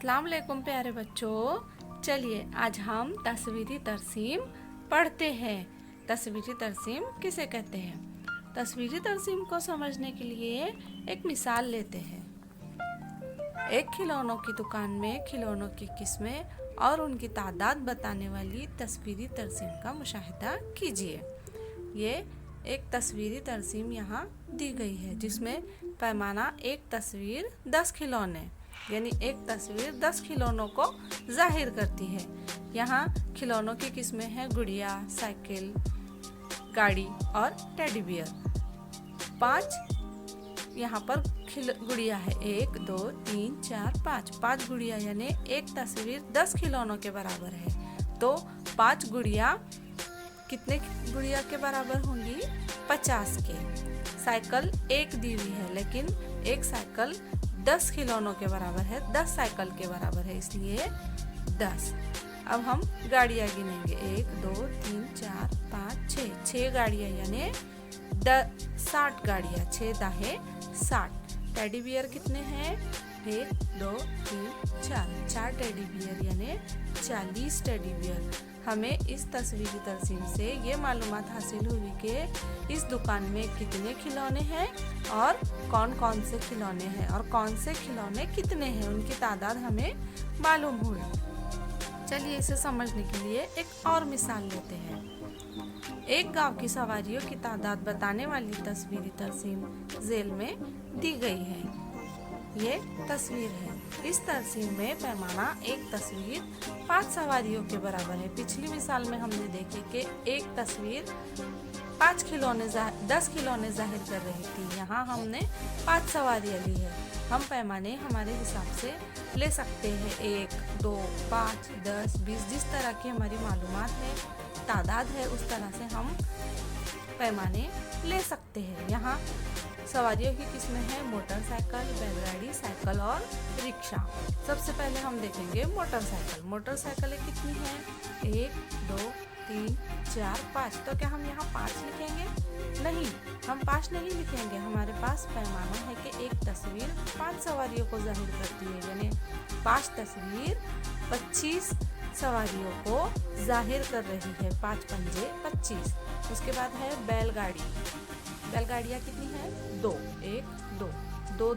अस्सलाम वालेकुम प्यारे बच्चों, चलिए आज हम तस्वीरी तरसीम पढ़ते हैं। तस्वीरी तरसीम किसे कहते हैं? तस्वीरी तरसीम को समझने के लिए एक मिसाल लेते हैं। एक खिलौनों की दुकान में खिलौनों की किस्में और उनकी तादाद बताने वाली तस्वीरी तरसीम का मुशाहिदा कीजिए। ये एक तस्वीरी तरसीम यहाँ दी गई है जिसमें पैमाना एक तस्वीर 10 खिलौने यानी एक तस्वीर 10 खिलौनों को जाहिर करती है। यहाँ खिलौनों की किस्में हैं गुड़िया, साइकिल, गाड़ी और टेडी बियर। 5 यहाँ पर गुड़िया है, 1 2 3 4 5 गुड़िया यानी एक तस्वीर 10 खिलौनों के बराबर है। तो 5 गुड़िया कितने गुड़िया के बराबर होंगी? 50 के। साइकिल एक दी हुई है लेकिन एक साइकिल 10 खिलौनों के बराबर है, 10 साइकिल के बराबर है, इसलिए 10। अब हम गाड़ियाँ गिनेंगे, 1 2 3 4 5 6 गाड़ियाँ यानी 60 गाड़ियाँ, 6 दाहे 60। टेडी बियर कितने हैं? 1 2 3 4 टेडी बियर यानी 40 टेडी बियर। हमें इस तस्वीरी तरसीम से ये मालूमात हासिल हुई कि इस दुकान में कितने खिलौने हैं और कौन कौन से खिलौने हैं और कौन से खिलौने कितने हैं, उनकी तादाद हमें मालूम हुई। चलिए इसे समझने के लिए एक और मिसाल लेते हैं। एक गांव की सवारियों की तादाद बताने वाली तस्वीरी तरसीम झेल में दी गई है। ये तस्वीर है। इस तरसीम में पैमाना एक तस्वीर 5 सवारियों के बराबर है। पिछली मिसाल में हमने देखे कि एक तस्वीर 10 खिलौने जाहिर कर रही थी। यहाँ हमने 5 सवारियाँ ली है। हम पैमाने हमारे हिसाब से ले सकते हैं, 1 2 5 10 20, जिस तरह की हमारी मालूमात है, तादाद है, उस तरह से हम पैमाने ले सकते हैं। यहाँ सवारियों की किस्में हैं मोटरसाइकिल, बैलगाड़ी, साइकिल और रिक्शा। सबसे पहले हम देखेंगे मोटरसाइकिल। मोटरसाइकिलें कितनी हैं? 1 2 3 4 5। तो क्या हम यहाँ 5 लिखेंगे? नहीं, हम 5 नहीं लिखेंगे। हमारे पास पैमाना है कि एक तस्वीर 5 सवारियों को जाहिर करती है यानी 5 तस्वीर 25 सवारियों को जाहिर कर रही है। 5 पंजे 25। उसके बाद है बैलगाड़ी। बैलगाड़ियाँ कितनी हैं? 2 1 2 2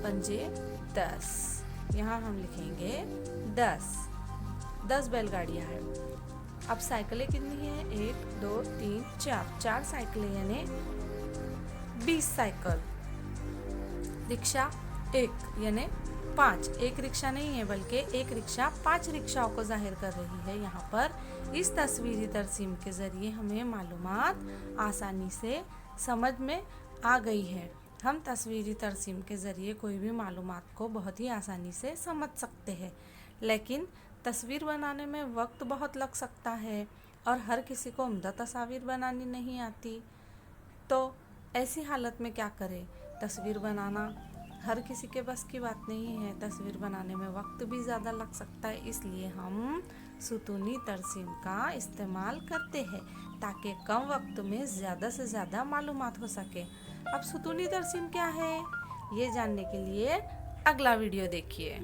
पंजे 10। यहाँ हम लिखेंगे 10 बैलगाड़ियाँ हैं। अब साइकिलें कितनी हैं? 1 2 3 4 साइकिलें यानी 20 साइकिल। रिक्शा 1 यानी 5। एक रिक्शा नहीं है बल्कि एक रिक्शा 5 रिक्शाओं को जाहिर कर रही है। यहाँ पर इस तस्वीरी तरसीम के ज़रिए हमें मालूमात आसानी से समझ में आ गई है। हम तस्वीरी तरसीम के ज़रिए कोई भी मालूमात को बहुत ही आसानी से समझ सकते हैं, लेकिन तस्वीर बनाने में वक्त बहुत लग सकता है और हर किसी को उम्दा तस्वीर बनानी नहीं आती। तो ऐसी हालत में क्या करें? तस्वीर बनाना हर किसी के बस की बात नहीं है। तस्वीर बनाने में वक्त भी ज़्यादा लग सकता है, इसलिए हम सुतूनी तरसीम का इस्तेमाल करते हैं ताकि कम वक्त में ज़्यादा से ज़्यादा मालूमात हो सके। अब सुतूनी तरसीम क्या है, ये जानने के लिए अगला वीडियो देखिए।